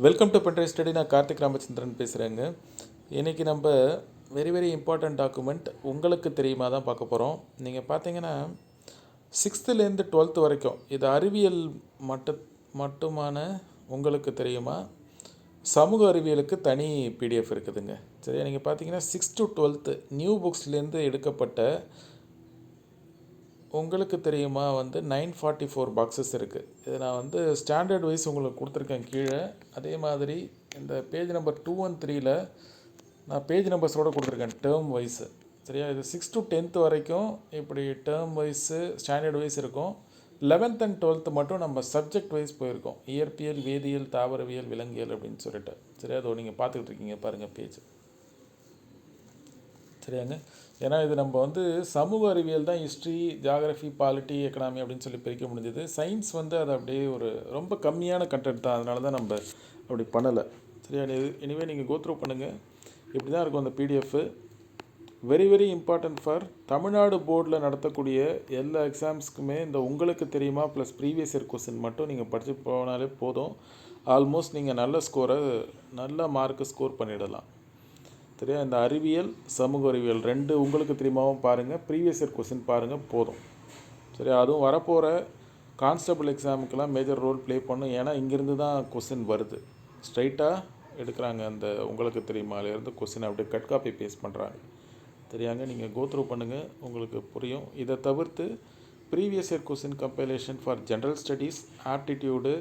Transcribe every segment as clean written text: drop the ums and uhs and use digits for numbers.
Welcome to PendriveStudy. நான் கார்த்திக் ராமச்சந்திரன் பேசுகிறேங்க. இன்றைக்கி நம்ம வெரி இம்பார்ட்டண்ட் டாக்குமெண்ட் உங்களுக்கு தெரியுமா தான் பார்க்க போகிறோம். நீங்கள் பார்த்தீங்கன்னா 6th-லேருந்து 12th வரைக்கும் இது அறிவியல் மட்டுமான உங்களுக்கு தெரியுமா, சமூக அறிவியலுக்கு தனி பிடிஎஃப் இருக்குதுங்க. சரியா, நீங்கள் பார்த்தீங்கன்னா 6th to 12th நியூ புக்ஸ்லேருந்து எடுக்கப்பட்ட உங்களுக்கு தெரியுமா 944 பாக்ஸஸ் இருக்குது. இது நான் ஸ்டாண்டர்ட் வைஸ் உங்களுக்கு கொடுத்துருக்கேன் கீழே. அதே மாதிரி இந்த பேஜ் நம்பர் 2 and 3ல் நான் பேஜ் நம்பர்ஸோடு கொடுத்துருக்கேன் டேர்ம் வைஸு. சரியா, இது 6th to 10th வரைக்கும் இப்படி டேர்ம் வைஸு ஸ்டாண்டர்ட் வைஸ் இருக்கும். 11th and 12th மட்டும் நம்ம சப்ஜெக்ட் வைஸ் போயிருக்கோம். இயற்பியல், வேதியியல், தாவரவியல், விலங்கியல் அப்படின்னு சொல்லிட்டு. சரியா, அதோ நீங்கள் பார்த்துக்கிட்டு இருக்கீங்க பாருங்கள் பேஜ். சரியாங்க, ஏன்னா இது நம்ம சமூக அறிவியல் தான் ஹிஸ்ட்ரி, ஜியாகிரஃபி, பாலிட்டி, எக்கனாமி அப்படின்னு சொல்லி பிரிக்க முடிஞ்சது. சயின்ஸ் அது அப்படியே ஒரு ரொம்ப கம்மியான கண்டென்ட் தான், அதனால தான் நம்ம அப்படி பண்ணலை. சரியா, எனிவே நீங்கள் கோத்ரூ பண்ணுங்கள். இப்படி தான் இருக்கும் அந்த PDF. Very important for Tamil Nadu போர்டில் நடத்தக்கூடிய எல்லா எக்ஸாம்ஸ்க்குமே இந்த உங்களுக்கு தெரியுமா ப்ளஸ் ப்ரீவியஸ் இயர் கொஸ்டின் மட்டும் நீங்கள் படித்து போனாலே போதும். ஆல்மோஸ்ட் நீங்கள் நல்ல மார்க்கு ஸ்கோர் பண்ணிடலாம். சரியா, இந்த அறிவியல், சமூக அறிவியல் ரெண்டு உங்களுக்கு தெரியுமாவும் பாருங்கள், ப்ரீவியஸ் இயர் கொஸ்டின் பாருங்கள் போதும். சரியா, அதுவும் வரப்போகிற கான்ஸ்டபிள் எக்ஸாமுக்கெல்லாம் மேஜர் ரோல் ப்ளே பண்ணும். ஏன்னா இங்கேருந்து தான் கொஸ்டின் வருது, ஸ்ட்ரைட்டாக எடுக்கிறாங்க. அந்த உங்களுக்கு தெரியுமாலேருந்து கொஸ்டின் அப்படியே கட் காப்பி பேஸ்ட் பண்ணுறாங்க. சரியாங்க, நீங்கள் கோத்ரூ பண்ணுங்கள், உங்களுக்கு புரியும். இதை தவிர்த்து previous year question compilation for general studies, aptitude,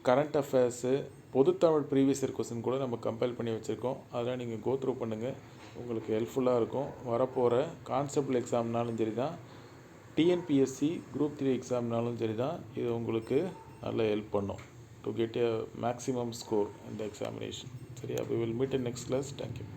current affairs, பொதுத்தமிழ் ப்ரீவியஸ் இயர் கொஸ்டின் கூட நம்ம கம்பைல் பண்ணி வச்சுருக்கோம். அதெல்லாம் நீங்கள் கோத்ரூ பண்ணுங்கள், உங்களுக்கு ஹெல்ப்ஃபுல்லாக இருக்கும். வரப்போகிற கான்ஸ்டபிள் எக்ஸாம்னாலும் சரி தான், டிஎன்பிஎஸ்சி குரூப் 3 எக்ஸாம்னாலும் சரி தான், இது உங்களுக்கு நல்ல ஹெல்ப் பண்ணும் to get a maximum score இந்த எக்ஸாமினேஷன். சரியா, we will meet in next class. Thank you.